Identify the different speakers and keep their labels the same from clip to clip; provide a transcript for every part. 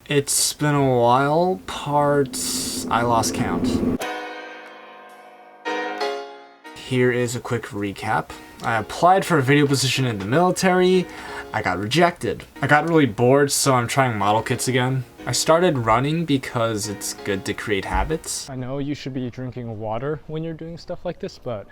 Speaker 1: It's been a while, parts I lost count. Here is a quick recap. I applied for a video position in the military. I got rejected. I got really bored, so I'm trying model kits again. I started running because it's good to create habits.
Speaker 2: I know you should be drinking water when you're doing stuff like this, but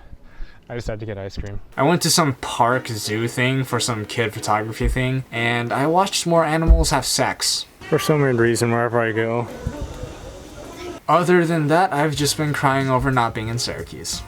Speaker 2: I just had to get ice cream.
Speaker 1: I went to some park zoo thing for some kid photography thing, and I watched more animals have sex.
Speaker 2: For some weird reason, wherever I go.
Speaker 1: Other than that, I've just been crying over not being in Syracuse.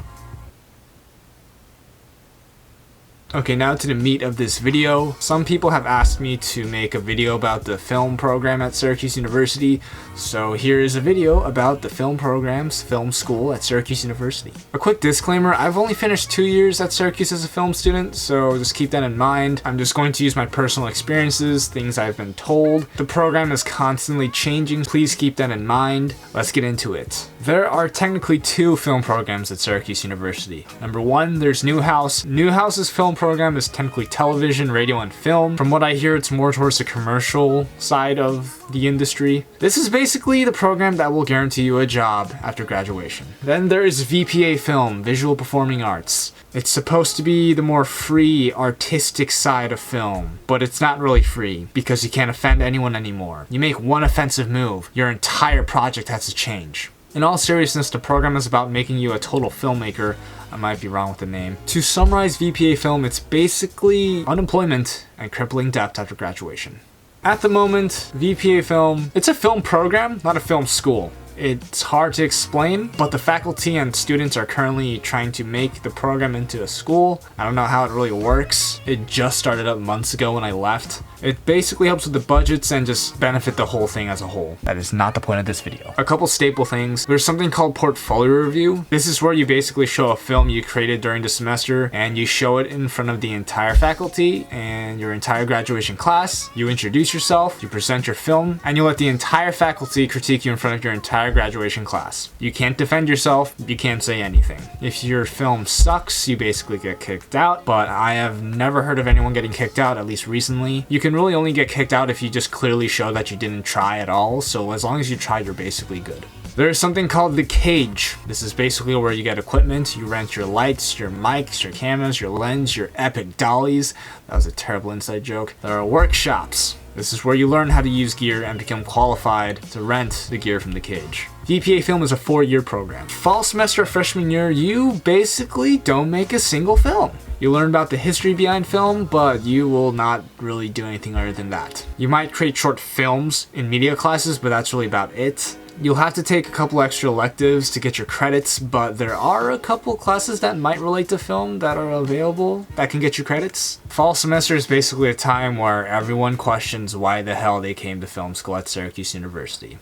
Speaker 1: Okay, now to the meat of this video. Some people have asked me to make a video about the film program at Syracuse University, so here is a video about the film program's film school at Syracuse University. A quick disclaimer, I've only finished 2 years at Syracuse as a film student, so just keep that in mind. I'm just going to use my personal experiences, things I've been told. The program is constantly changing, please keep that in mind. Let's get into it. There are technically 2 film programs at Syracuse University. Number 1, there's Newhouse. Newhouse's film program is technically television, radio, and film. From what I hear, it's more towards the commercial side of the industry. This is basically the program that will guarantee you a job after graduation. Then there is VPA Film, Visual Performing Arts. It's supposed to be the more free, artistic side of film, but it's not really free because you can't offend anyone anymore. You make one offensive move, your entire project has to change. In all seriousness, the program is about making you a total filmmaker. I might be wrong with the name. To summarize VPA Film, it's basically unemployment and crippling debt after graduation. At the moment, VPA Film, it's a film program, not a film school. It's hard to explain, but the faculty and students are currently trying to make the program into a school. I don't know how it really works. It just started up months ago when I left. It basically helps with the budgets and just benefit the whole thing as a whole. That is not the point of this video. A couple staple things. There's something called portfolio review. This is where you basically show a film you created during the semester and you show it in front of the entire faculty and your entire graduation class. You introduce yourself, you present your film, and you let the entire faculty critique you in front of your entire graduation class. You can't defend yourself, you can't say anything. If your film sucks, you basically get kicked out, but I have never heard of anyone getting kicked out, at least recently. You can really only get kicked out if you just clearly show that you didn't try at all, so as long as you tried, you're basically good. There is something called the cage. This is basically where you get equipment, you rent your lights, your mics, your cameras, your lens, your epic dollies. That was a terrible inside joke. There are workshops. This is where you learn how to use gear and become qualified to rent the gear from the cage. VPA Film is a 4-year program. Fall semester of freshman year, you basically don't make a single film. You learn about the history behind film, but you will not really do anything other than that. You might create short films in media classes, but that's really about it. You'll have to take a couple extra electives to get your credits, but there are a couple classes that might relate to film that are available that can get you credits. Fall semester is basically a time where everyone questions why the hell they came to film school at Syracuse University.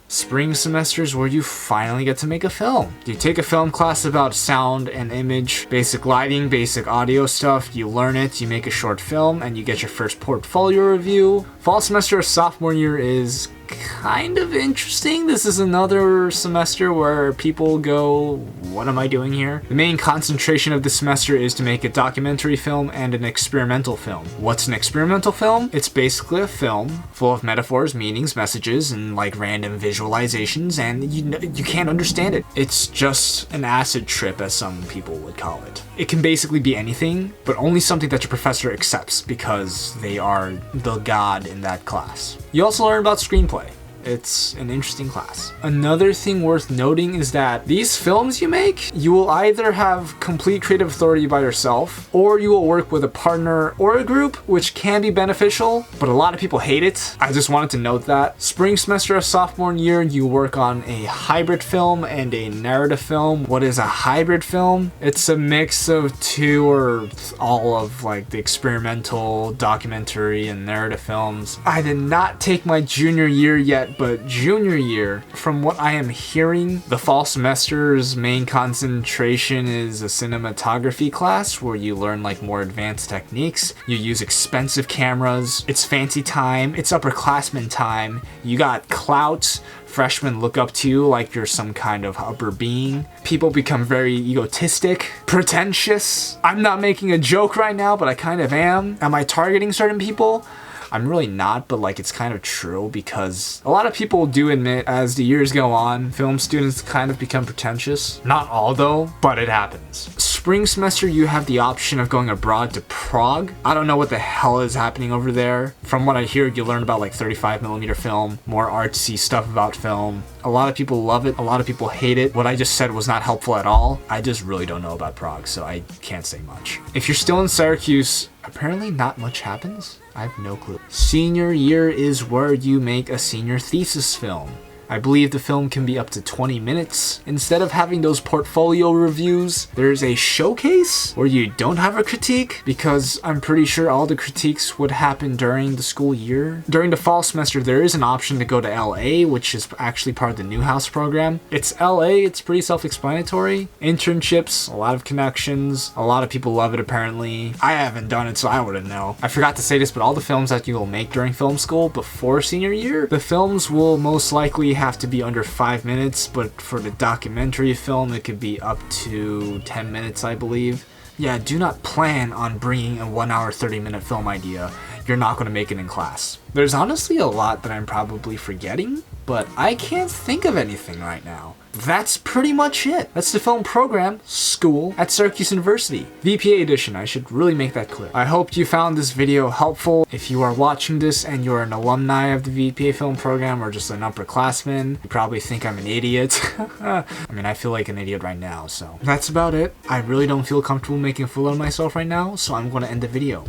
Speaker 1: Spring semester is where you finally get to make a film. You take a film class about sound and image, basic lighting, basic audio stuff, you learn it, you make a short film, and you get your first portfolio review. Fall semester of sophomore year is kind of interesting. This is another semester where people go, what am I doing here? The main concentration of the semester is to make a documentary film and an experimental film. What's an experimental film? It's basically a film full of metaphors, meanings, messages, and like random visualizations, and you can't understand it. It's just an acid trip, as some people would call it. It can basically be anything, but only something that your professor accepts because they are the god in that class. You also learn about screenplay. It's an interesting class. Another thing worth noting is that these films you make, you will either have complete creative authority by yourself, or you will work with a partner or a group, which can be beneficial, but a lot of people hate it. I just wanted to note that. Spring semester of sophomore year, you work on a hybrid film and a narrative film. What is a hybrid film? It's a mix of 2 or all of like the experimental, documentary, and narrative films. I did not take my junior year yet, but junior year, from what I am hearing, the fall semester's main concentration is a cinematography class where you learn like more advanced techniques. You use expensive cameras. It's fancy time. It's upperclassmen time. You got clout. Freshmen look up to you like you're some kind of upper being. People become very egotistic, pretentious. I'm not making a joke right now, but I kind of am. Am I targeting certain people? I'm really not, but like it's kind of true because a lot of people do admit as the years go on, film students kind of become pretentious. Not all though, but it happens. Spring semester, you have the option of going abroad to Prague. I don't know what the hell is happening over there. From what I hear, you learn about like 35mm film, more artsy stuff about film. A lot of people love it, a lot of people hate it. What I just said was not helpful at all. I just really don't know about Prague, so I can't say much. If you're still in Syracuse, apparently not much happens. I have no clue. Senior year is where you make a senior thesis film. I believe the film can be up to 20 minutes. Instead of having those portfolio reviews, there's a showcase where you don't have a critique, because I'm pretty sure all the critiques would happen during the school year. During the fall semester, there is an option to go to LA, which is actually part of the Newhouse program. It's LA, it's pretty self-explanatory. Internships, a lot of connections, a lot of people love it apparently. I haven't done it, so I wouldn't know. I forgot to say this, but all the films that you will make during film school before senior year, the films will most likely have to be under 5 minutes, but for the documentary film it could be up to 10 minutes, I believe. Yeah, do not plan on bringing a 1 hour 30-minute film idea. You're not going to make it in class. There's honestly a lot that I'm probably forgetting, but I can't think of anything right now. That's pretty much it. That's the film program, school, at Syracuse University. VPA edition, I should really make that clear. I hope you found this video helpful. If you are watching this and you're an alumni of the VPA film program or just an upperclassman, you probably think I'm an idiot. I mean, I feel like an idiot right now, so. That's about it. I really don't feel comfortable making a fool out of myself right now, so I'm going to end the video.